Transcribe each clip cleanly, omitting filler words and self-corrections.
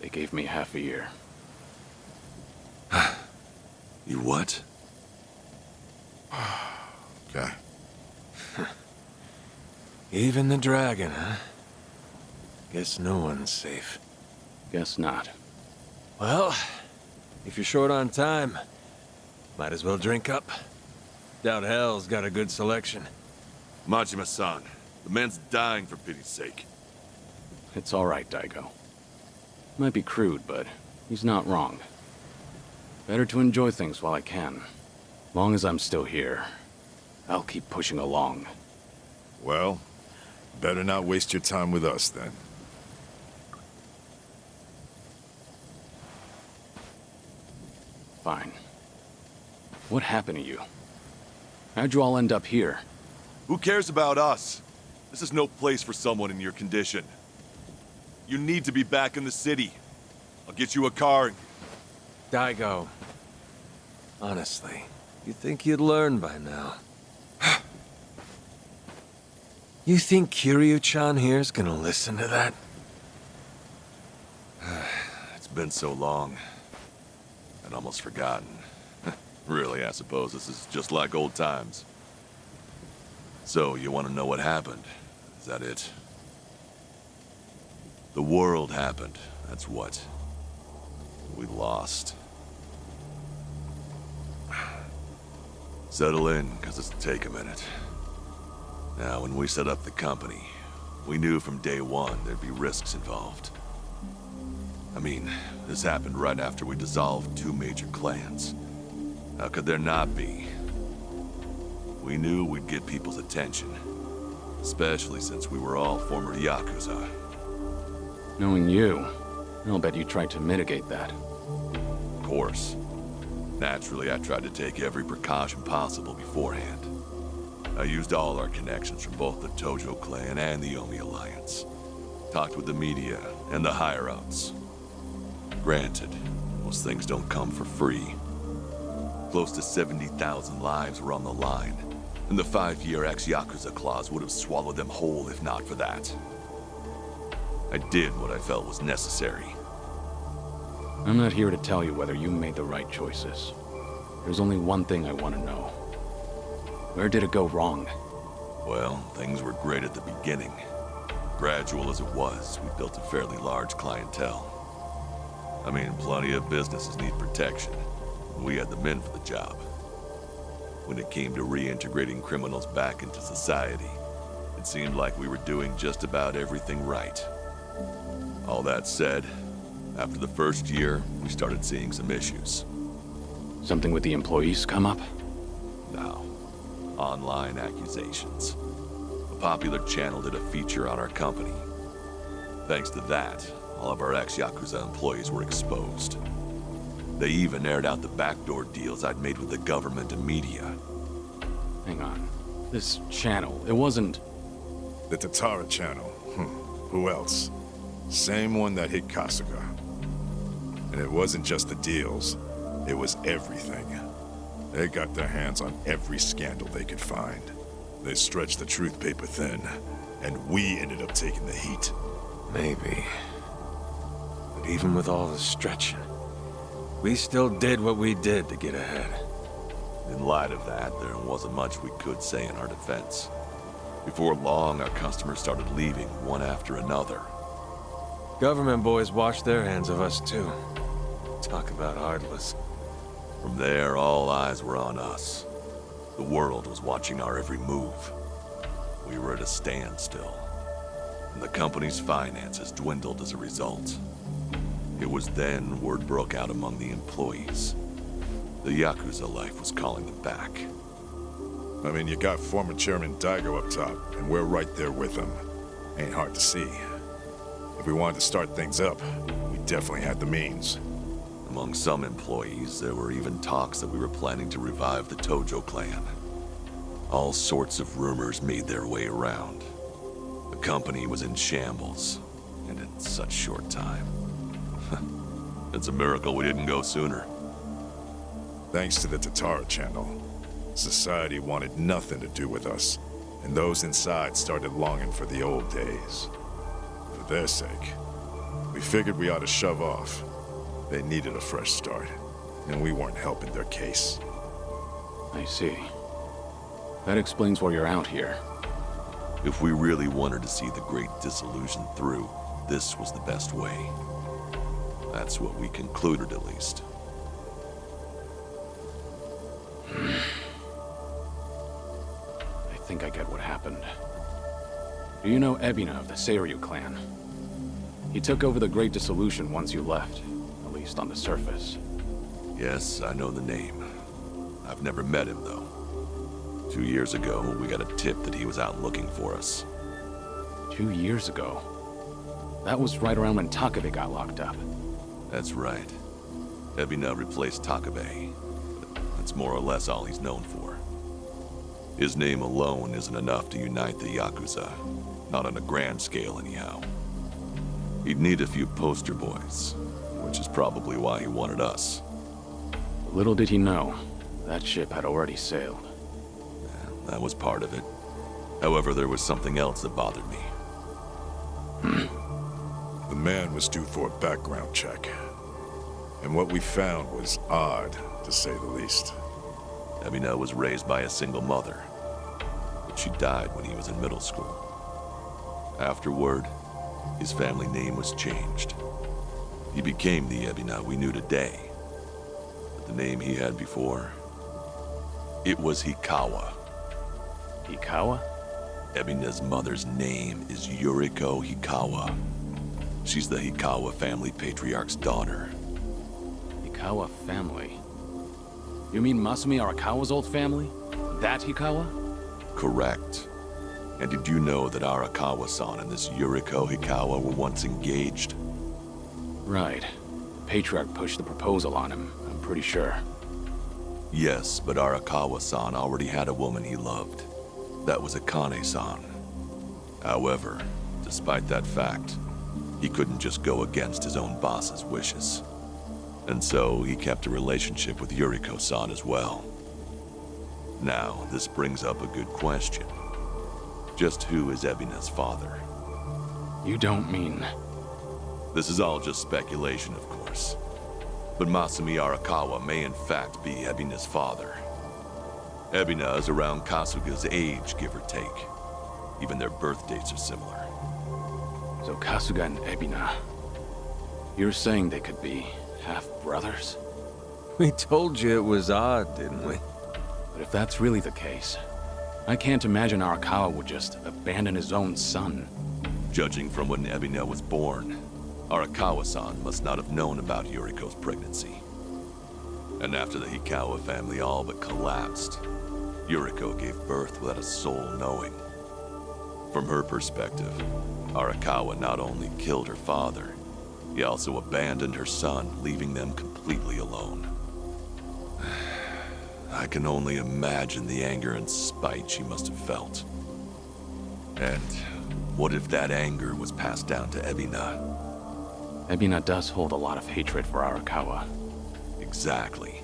They gave me half a year. You what? Okay. Even the dragon, huh? Guess no one's safe. Guess not. Well, if you're short on time, might as well drink up. Doubt Hell's got a good selection. Majima-san, the man's dying for pity's sake. It's all right, Daigo. Might be crude, but he's not wrong. Better to enjoy things while I can. Long as I'm still here, I'll keep pushing along. Well, better not waste your time with us, then. Fine. What happened to you? How'd you all end up here? Who cares about us? This is no place for someone in your condition. You need to be back in the city. I'll get you a car. Daigo. Honestly, you'd think you'd learn by now. You think Kiryu-chan here's gonna listen to that? It's been so long. I'd almost forgotten. Really, I suppose this is just like old times. So, you want to know what happened? Is that it? The world happened, that's what. We lost. Settle in, because it'll take a minute. Now, when we set up the company, we knew from day one there'd be risks involved. I mean, this happened right after we dissolved 2 major clans. How could there not be? We knew we'd get people's attention, especially since we were all former Yakuza. Knowing you, I'll bet you tried to mitigate that. Of course. Naturally, I tried to take every precaution possible beforehand. I used all our connections from both the Tojo clan and the Yomi Alliance. Talked with the media and the higher-ups. Granted, most things don't come for free. Close to 70,000 lives were on the line, and the 5-year ex-Yakuza clause would have swallowed them whole if not for that. I did what I felt was necessary. I'm not here to tell you whether you made the right choices. There's only one thing I want to know. Where did it go wrong? Well, things were great at the beginning. Gradual as it was, we built a fairly large clientele. I mean, plenty of businesses need protection. We had the men for the job. When it came to reintegrating criminals back into society, it seemed like we were doing just about everything right. All that said, after the first year, we started seeing some issues. Something with the employees come up? No. Online accusations. A popular channel did a feature on our company. Thanks to that, all of our ex-Yakuza employees were exposed. They even aired out the backdoor deals I'd made with the government and media. Hang on. This channel, it wasn't... The Tatara channel. Who else? Same one that hit Kasuga. And it wasn't just the deals. It was everything. They got their hands on every scandal they could find. They stretched the truth paper thin, and we ended up taking the heat. Maybe. But even with all the stretching, we still did what we did to get ahead. In light of that, there wasn't much we could say in our defense. Before long, our customers started leaving one after another. Government boys washed their hands of us too. Talk about heartless. From there, all eyes were on us. The world was watching our every move. We were at a standstill, and the company's finances dwindled as a result. It was then word broke out among the employees. The Yakuza life was calling them back. I mean, you got former Chairman Daigo up top, and we're right there with him. Ain't hard to see. If we wanted to start things up, we definitely had the means. Among some employees, there were even talks that we were planning to revive the Tojo clan. All sorts of rumors made their way around. The company was in shambles, and in such short time. It's a miracle we didn't go sooner. Thanks to the Tatara channel, society wanted nothing to do with us, and those inside started longing for the old days. For their sake, we We figured we ought to shove off. They needed a fresh start, and we weren't helping their case. I see. That explains why you're out here. If we really wanted to see the Great Dissolution through, this was the best way. That's what we concluded, at least. I think I get what happened. Do you know Ebina of the Seiryu clan? He took over the Great Dissolution once you left, at least on the surface. Yes, I know the name. I've never met him, though. 2 years ago, we got a tip that he was out looking for us. 2 years ago? That was right around when Takabe got locked up. That's right. Ebina replaced Takabe. That's more or less all he's known for. His name alone isn't enough to unite the Yakuza. Not on a grand scale, anyhow. He'd need a few poster boys, which is probably why he wanted us. Little did he know, that ship had already sailed. That was part of it. However, there was something else that bothered me. The man was due for a background check. And what we found was odd, to say the least. Ebina was raised by a single mother, but she died when he was in middle school. Afterward, his family name was changed. He became the Ebina we knew today. But the name he had before, it was Hikawa. Hikawa? Ebina's mother's name is Yuriko Hikawa. She's the Hikawa family patriarch's daughter. Hikawa family? You mean Masumi Arakawa's old family? That Hikawa? Correct. And did you know that Arakawa-san and this Yuriko Hikawa were once engaged? Right. The Patriarch pushed the proposal on him, I'm pretty sure. Yes, but Arakawa-san already had a woman he loved. That was Akane-san. However, despite that fact, he couldn't just go against his own boss's wishes. And so he kept a relationship with Yuriko-san as well. Now, this brings up a good question. Just who is Ebina's father? You don't mean... This is all just speculation, of course. But Masumi Arakawa may in fact be Ebina's father. Ebina is around Kasuga's age, give or take. Even their birth dates are similar. So Kasuga and Ebina... You're saying they could be half-brothers? We told you it was odd, didn't we? But if that's really the case, I can't imagine Arakawa would just abandon his own son. Judging from when Ebina was born, Arakawa-san must not have known about Yuriko's pregnancy. And after the Hikawa family all but collapsed, Yuriko gave birth without a soul knowing. From her perspective, Arakawa not only killed her father, he also abandoned her son, leaving them completely alone. I can only imagine the anger and spite she must have felt. And what if that anger was passed down to Ebina? Ebina does hold a lot of hatred for Arakawa. Exactly.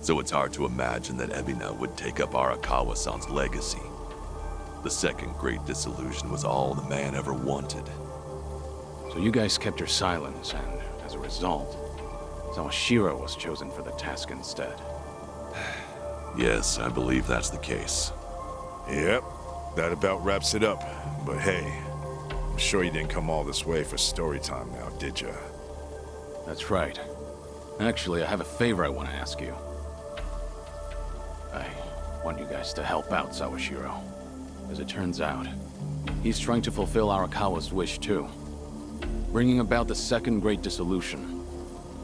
So it's hard to imagine that Ebina would take up Arakawa-san's legacy. The second Great Dissolution was all the man ever wanted. So you guys kept your silence, and as a result, Sawashiro was chosen for the task instead. Yes, I believe that's the case. Yep, that about wraps it up. But hey, I'm sure you didn't come all this way for story time now, did ya? That's right. Actually, I have a favor I want to ask you. I want you guys to help out Sawashiro. As it turns out, he's trying to fulfill Arakawa's wish too. Bringing about the second Great Dissolution.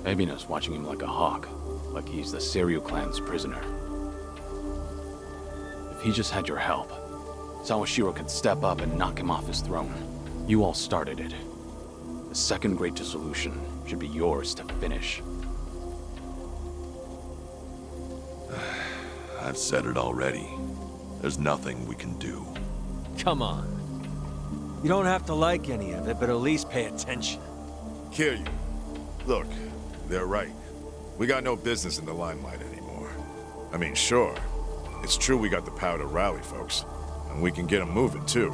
Ebina's watching him like a hawk, like he's the Seiryu clan's prisoner. If he just had your help, Sawashiro could step up and knock him off his throne. You all started it. The second Great Dissolution should be yours to finish. I've said it already. There's nothing we can do. Come on. You don't have to like any of it, but at least pay attention. Kiryu, look, they're right. We got no business in the limelight anymore. I mean, sure, it's true we got the power to rally folks, and we can get them moving too.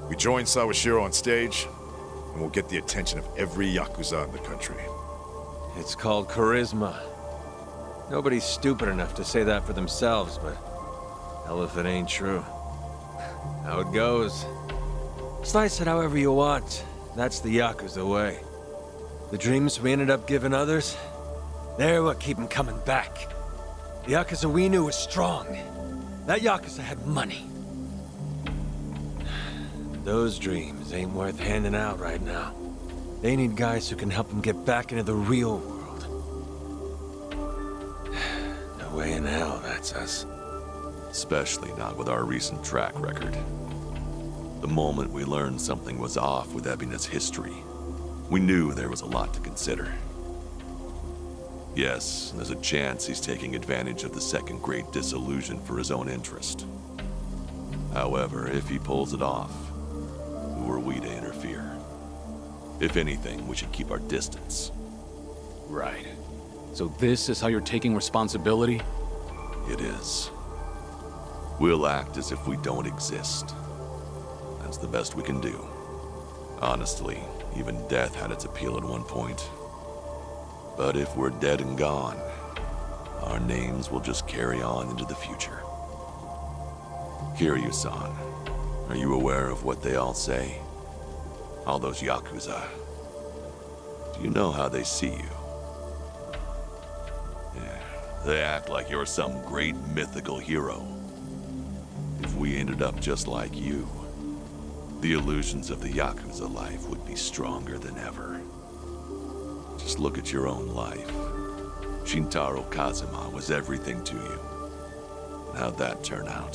We join Sawashiro on stage, and we'll get the attention of every Yakuza in the country. It's called charisma. Nobody's stupid enough to say that for themselves, but hell if it ain't true. How it goes. Slice it however you want. That's the Yakuza way. The dreams we ended up giving others, they're what keep them coming back. The Yakuza we knew was strong. That Yakuza had money. Those dreams ain't worth handing out right now. They need guys who can help them get back into the real world. No way in hell that's us. Especially not with our recent track record. The moment we learned something was off with Ebina's history, we knew there was a lot to consider. Yes, there's a chance he's taking advantage of the Second Great Disillusion for his own interest. However, if he pulls it off, who are we to interfere? If anything, we should keep our distance. Right. So this is how you're taking responsibility? It is. We'll act as if we don't exist. That's the best we can do. Honestly, even death had its appeal at one point. But if we're dead and gone, our names will just carry on into the future. Kiryu-san, are you aware of what they all say? All those Yakuza. Do you know how they see you? Yeah, they act like you're some great mythical hero. If we ended up just like you, the illusions of the Yakuza life would be stronger than ever. Just look at your own life. Shintaro Kazuma was everything to you. How'd that turn out?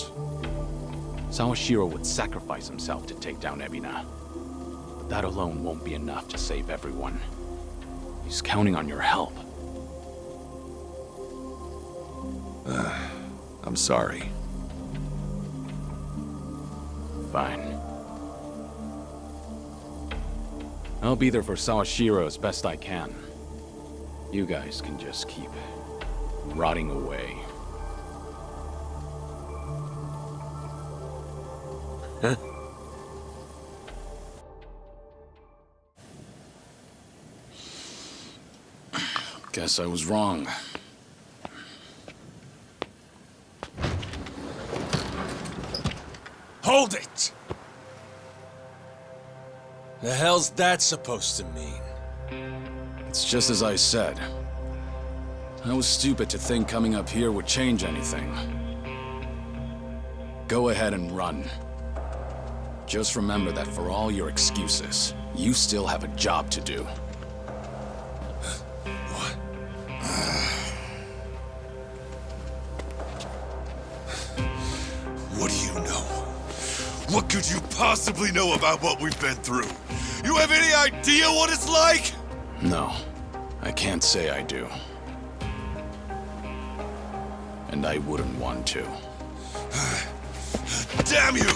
Sawashiro would sacrifice himself to take down Ebina. But that alone won't be enough to save everyone. He's counting on your help. I'm sorry. Fine. I'll be there for Sawashiro as best I can. You guys can just keep rotting away. Guess I was wrong. Hold it! The hell's that supposed to mean? It's just as I said. I was stupid to think coming up here would change anything. Go ahead and run. Just remember that for all your excuses, you still have a job to do. What? What do you know? What could you possibly know about what we've been through? You have any idea what it's like? No, I can't say I do. And I wouldn't want to. Damn you!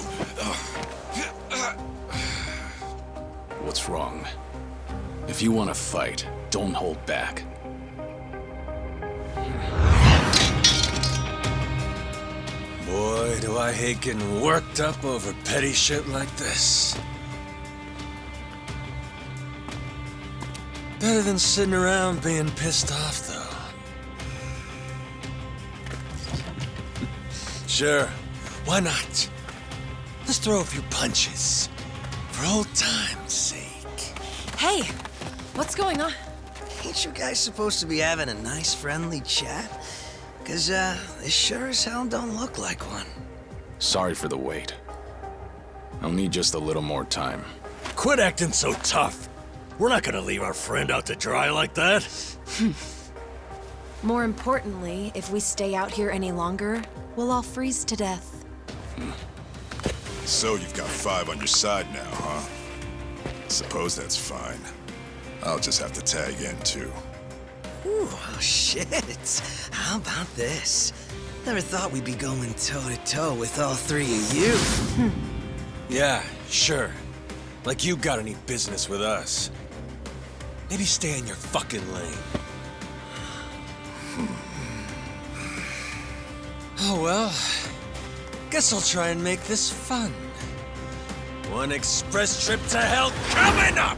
What's wrong? If you want to fight, don't hold back. Boy, do I hate getting worked up over petty shit like this. Better than sitting around being pissed off, though. Sure, why not? Let's throw a few punches. For old time's sake. Hey, what's going on? Ain't you guys supposed to be having a nice, friendly chat? 'Cause, this sure as hell don't look like one. Sorry for the wait. I'll need just a little more time. Quit acting so tough. We're not gonna leave our friend out to dry like that. More importantly, if we stay out here any longer, we'll all freeze to death. So you've got 5 on your side now, huh? Suppose that's fine. I'll just have to tag in, too. Ooh, oh shit. How about this? Never thought we'd be going toe-to-toe with all 3 of you. Yeah, sure. Like you got any business with us. Maybe stay in your fucking lane. Oh well. Guess I'll try and make this fun. One express trip to hell coming up!